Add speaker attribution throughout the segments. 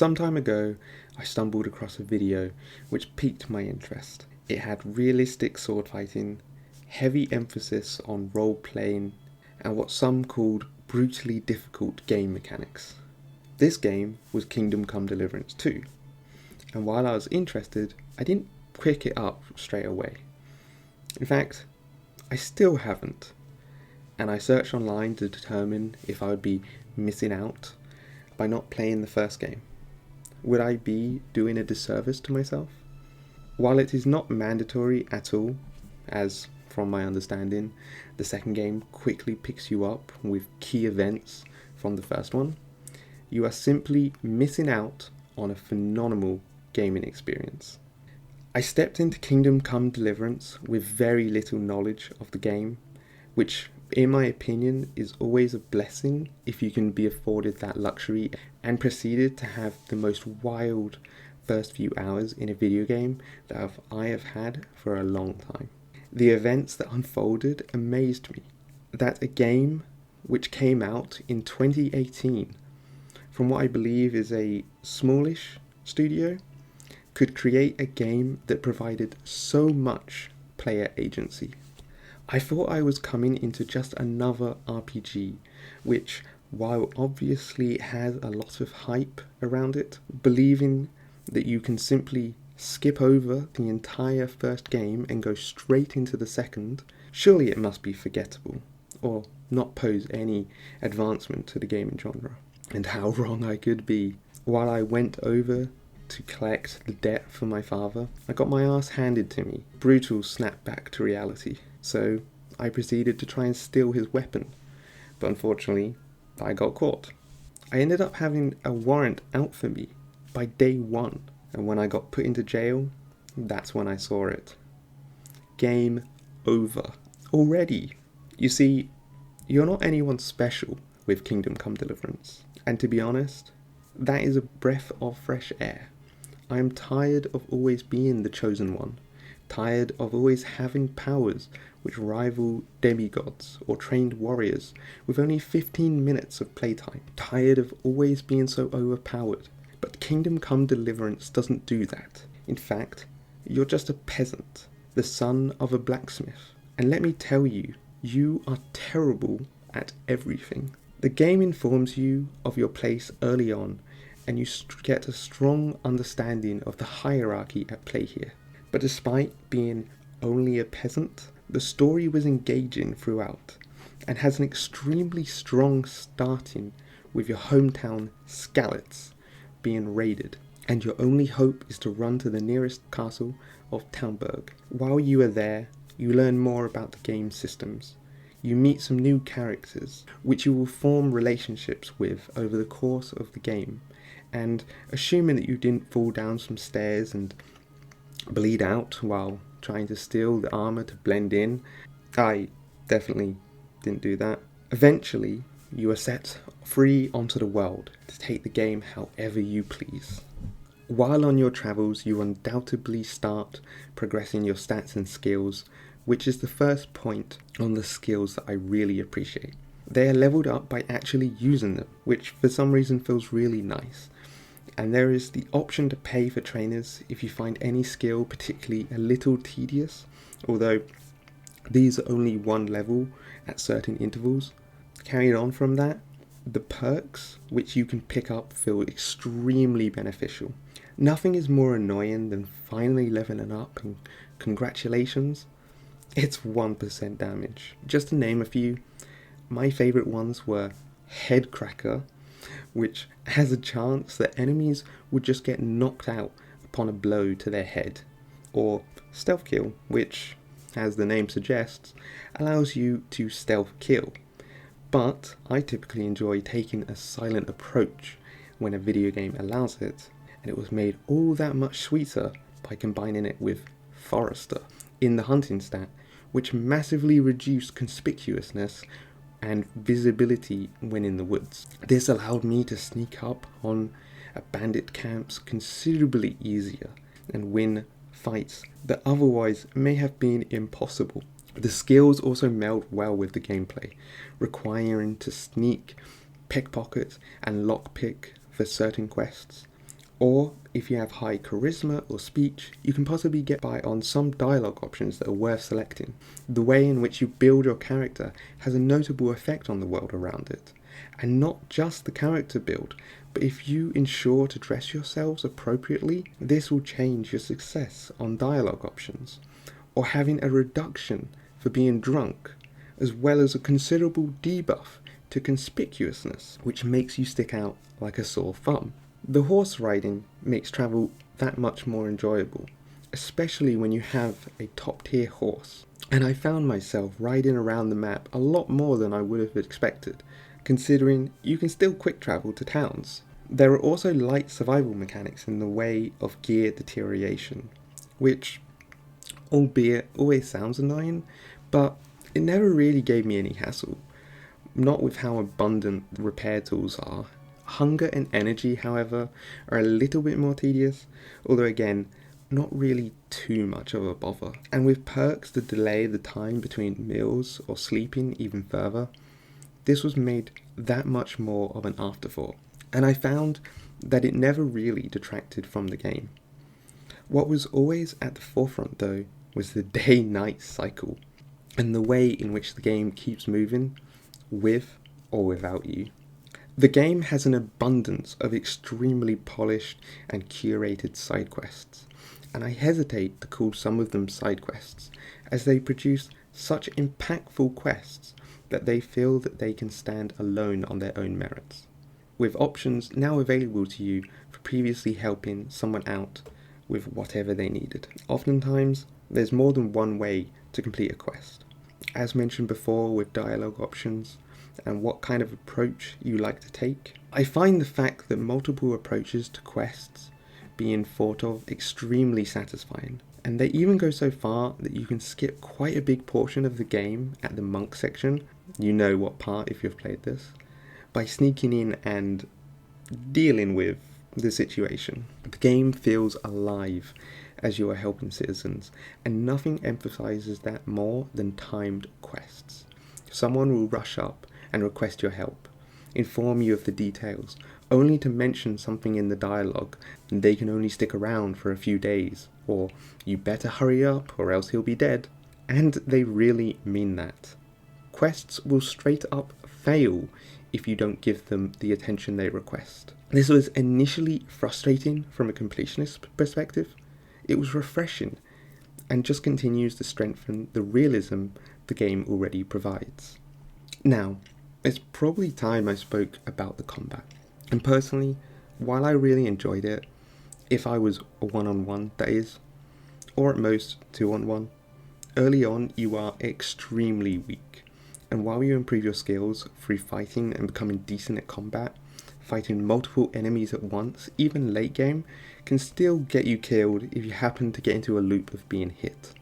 Speaker 1: Some time ago, I stumbled across a video which piqued my interest. It had realistic sword fighting, heavy emphasis on role playing, and what some called brutally difficult game mechanics. This game was Kingdom Come Deliverance 2, and while I was interested, I didn't pick it up straight away. In fact, I still haven't, and I searched online to determine if I would be missing out by not playing the first game. Would I be doing a disservice to myself? While it is not mandatory at all, as from my understanding, the second game quickly picks you up with key events from the first one, you are simply missing out on a phenomenal gaming experience. I stepped into Kingdom Come Deliverance with very little knowledge of the game, which in my opinion is always a blessing if you can be afforded that luxury, and proceeded to have the most wild first few hours in a video game that I have had for a long time. The events that unfolded amazed me. That a game which came out in 2018 from what I believe is a smallish studio could create a game that provided so much player agency. I thought I was coming into just another RPG, which, while obviously has a lot of hype around it, believing that you can simply skip over the entire first game and go straight into the second, surely it must be forgettable, or not pose any advancement to the gaming genre. And how wrong I could be. While I went over to collect the debt for my father, I got my ass handed to me. Brutal snap back to reality. So I proceeded to try and steal his weapon, but unfortunately I got caught. I ended up having a warrant out for me by day one, and when I got put into jail, that's when I saw it. Game over. Already. You see, you're not anyone special with Kingdom Come Deliverance, and to be honest, that is a breath of fresh air. I am tired of always being the chosen one, tired of always having powers which rival demigods or trained warriors with only 15 minutes of playtime, tired of always being so overpowered. But Kingdom Come Deliverance doesn't do that. In fact, you're just a peasant, the son of a blacksmith, and let me tell you, you are terrible at everything. The game informs you of your place early on, and you get a strong understanding of the hierarchy at play here. But despite being only a peasant, the story was engaging throughout, and has an extremely strong starting with your hometown Skalitz being raided, and your only hope is to run to the nearest castle of Talmberg. While you are there, you learn more about the game systems. You meet some new characters, which you will form relationships with over the course of the game, and assuming that you didn't fall down some stairs and bleed out while trying to steal the armor to blend in, I definitely didn't do that. Eventually, you are set free onto the world to take the game however you please. While on your travels, you undoubtedly start progressing your stats and skills, which is the first point on the skills that I really appreciate. They are leveled up by actually using them, which for some reason feels really nice. And there is the option to pay for trainers if you find any skill particularly a little tedious, although these are only one level at certain intervals. Carrying on from that, the perks which you can pick up feel extremely beneficial. Nothing is more annoying than finally leveling up and congratulations, it's 1% damage. Just to name a few, my favourite ones were Head Cracker, which has a chance that enemies would just get knocked out upon a blow to their head, or Stealth Kill, which, as the name suggests, allows you to stealth kill. But I typically enjoy taking a silent approach when a video game allows it, and it was made all that much sweeter by combining it with Forester in the hunting stat, which massively reduced conspicuousness and visibility when in the woods. This allowed me to sneak up on bandit camps considerably easier and win fights that otherwise may have been impossible. The skills also meld well with the gameplay, requiring to sneak, pickpocket and lockpick for certain quests, Or if you have high charisma or speech, you can possibly get by on some dialogue options that are worth selecting. The way in which you build your character has a notable effect on the world around it. And not just the character build, but if you ensure to dress yourselves appropriately, this will change your success on dialogue options. Or having a reduction for being drunk, as well as a considerable debuff to conspicuousness, which makes you stick out like a sore thumb. The horse riding makes travel that much more enjoyable, especially when you have a top tier horse. And I found myself riding around the map a lot more than I would have expected, considering you can still quick travel to towns. There are also light survival mechanics in the way of gear deterioration, which, albeit, always sounds annoying, but it never really gave me any hassle, not with how abundant the repair tools are. Hunger and energy, however, are a little bit more tedious, although again, not really too much of a bother. And with perks that delay the time between meals or sleeping even further, this was made that much more of an afterthought, and I found that it never really detracted from the game. What was always at the forefront though was the day-night cycle, and the way in which the game keeps moving, with or without you. The game has an abundance of extremely polished and curated side quests, and I hesitate to call some of them side quests, as they produce such impactful quests that they feel that they can stand alone on their own merits, with options now available to you for previously helping someone out with whatever they needed. Oftentimes, there's more than one way to complete a quest, as mentioned before with dialogue options and what kind of approach you like to take. I find the fact that multiple approaches to quests being thought of extremely satisfying, and they even go so far that you can skip quite a big portion of the game at the monk section, you know what part if you've played this, by sneaking in and dealing with the situation. The game feels alive as you are helping citizens, and nothing emphasizes that more than timed quests. Someone will rush up and request your help, inform you of the details, only to mention something in the dialogue, and they can only stick around for a few days, or you better hurry up or else he'll be dead. And they really mean that. Quests will straight up fail if you don't give them the attention they request. This was initially frustrating from a completionist perspective. It was refreshing and just continues to strengthen the realism the game already provides. Now, it's probably time I spoke about the combat. And personally, while I really enjoyed it, if I was a one-on-one that is, or at most 2-on-1, early on you are extremely weak. And while you improve your skills through fighting and becoming decent at combat, fighting multiple enemies at once, even late game, can still get you killed if you happen to get into a loop of being hit.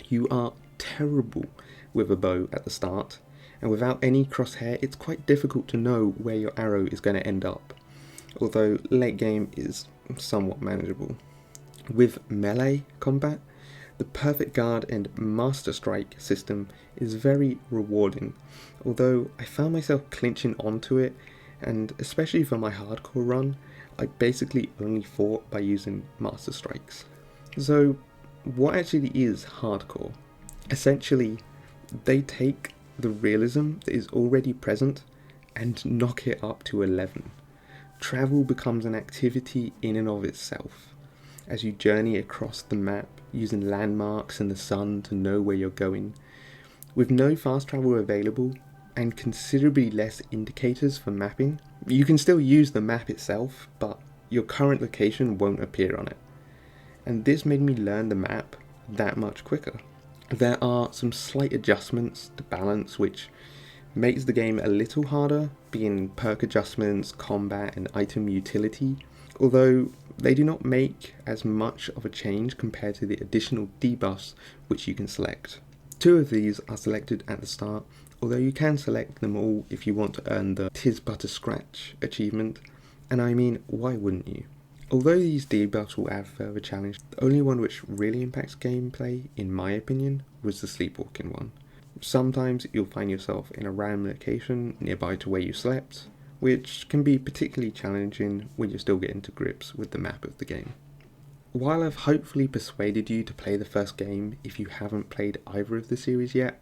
Speaker 1: You are terrible with a bow at the start, and without any crosshair it's quite difficult to know where your arrow is going to end up, although late game is somewhat manageable. With melee combat, the perfect guard and master strike system is very rewarding, although I found myself clinching onto it, and especially for my hardcore run, I basically only fought by using master strikes. So what actually is hardcore? Essentially, they take the realism that is already present and knock it up to 11. Travel becomes an activity in and of itself, as you journey across the map using landmarks and the sun to know where you're going. With no fast travel available and considerably less indicators for mapping, you can still use the map itself, but your current location won't appear on it. And this made me learn the map that much quicker. There are some slight adjustments to balance which makes the game a little harder, being perk adjustments, combat and item utility, although they do not make as much of a change compared to the additional debuffs which you can select. 2 of these are selected at the start, although you can select them all if you want to earn the "'Tis but a scratch" achievement, and I mean, why wouldn't you? Although these debuffs will add further challenge, the only one which really impacts gameplay, in my opinion, was the sleepwalking one. Sometimes you'll find yourself in a random location nearby to where you slept, which can be particularly challenging when you're still getting to grips with the map of the game. While I've hopefully persuaded you to play the first game if you haven't played either of the series yet,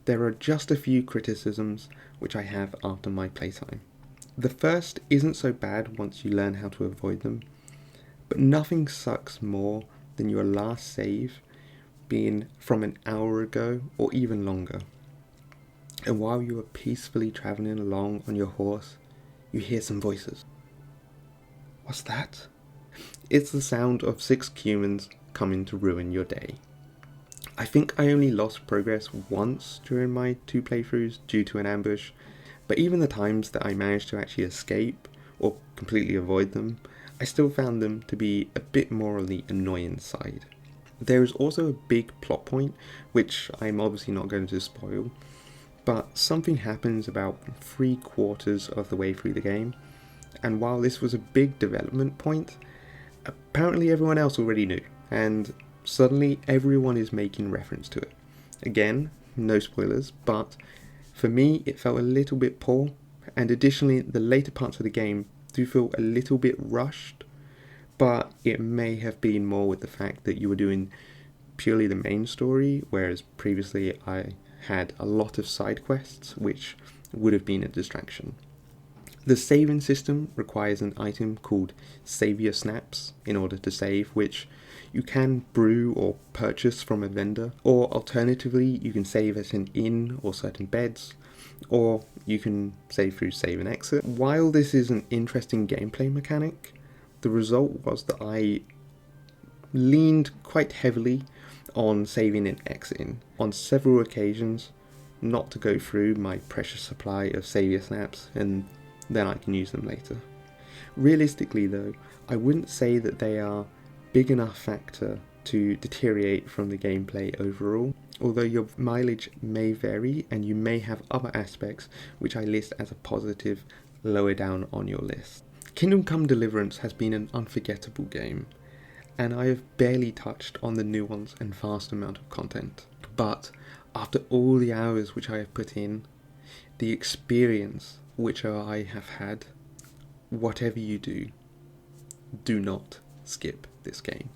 Speaker 1: there are just a few criticisms which I have after my playtime. The first isn't so bad once you learn how to avoid them, but nothing sucks more than your last save being from an hour ago or even longer. And while you are peacefully travelling along on your horse, you hear some voices. What's that? It's the sound of 6 humans coming to ruin your day. I think I only lost progress once during my 2 playthroughs due to an ambush, but even the times that I managed to actually escape or completely avoid them, I still found them to be a bit more on the annoying side. There is also a big plot point, which I'm obviously not going to spoil, but something happens about 3/4 of the way through the game, and while this was a big development point, apparently everyone else already knew, and suddenly everyone is making reference to it. Again, no spoilers, but for me it felt a little bit poor, and additionally the later parts of the game do feel a little bit rushed, but it may have been more with the fact that you were doing purely the main story, whereas previously I had a lot of side quests which would have been a distraction. The saving system requires an item called Savior Snaps in order to save, which you can brew or purchase from a vendor, or alternatively you can save at an inn or certain beds, or you can save through save and exit. While this is an interesting gameplay mechanic, the result was that I leaned quite heavily on saving and exiting on several occasions, not to go through my precious supply of Savior Snaps, and then I can use them later. Realistically though, I wouldn't say that they are big enough factor to deteriorate from the gameplay overall, although your mileage may vary and you may have other aspects which I list as a positive lower down on your list. Kingdom Come Deliverance has been an unforgettable game, and I have barely touched on the nuance and vast amount of content, but after all the hours which I have put in, the experience which I have had, whatever you do, do not skip this game.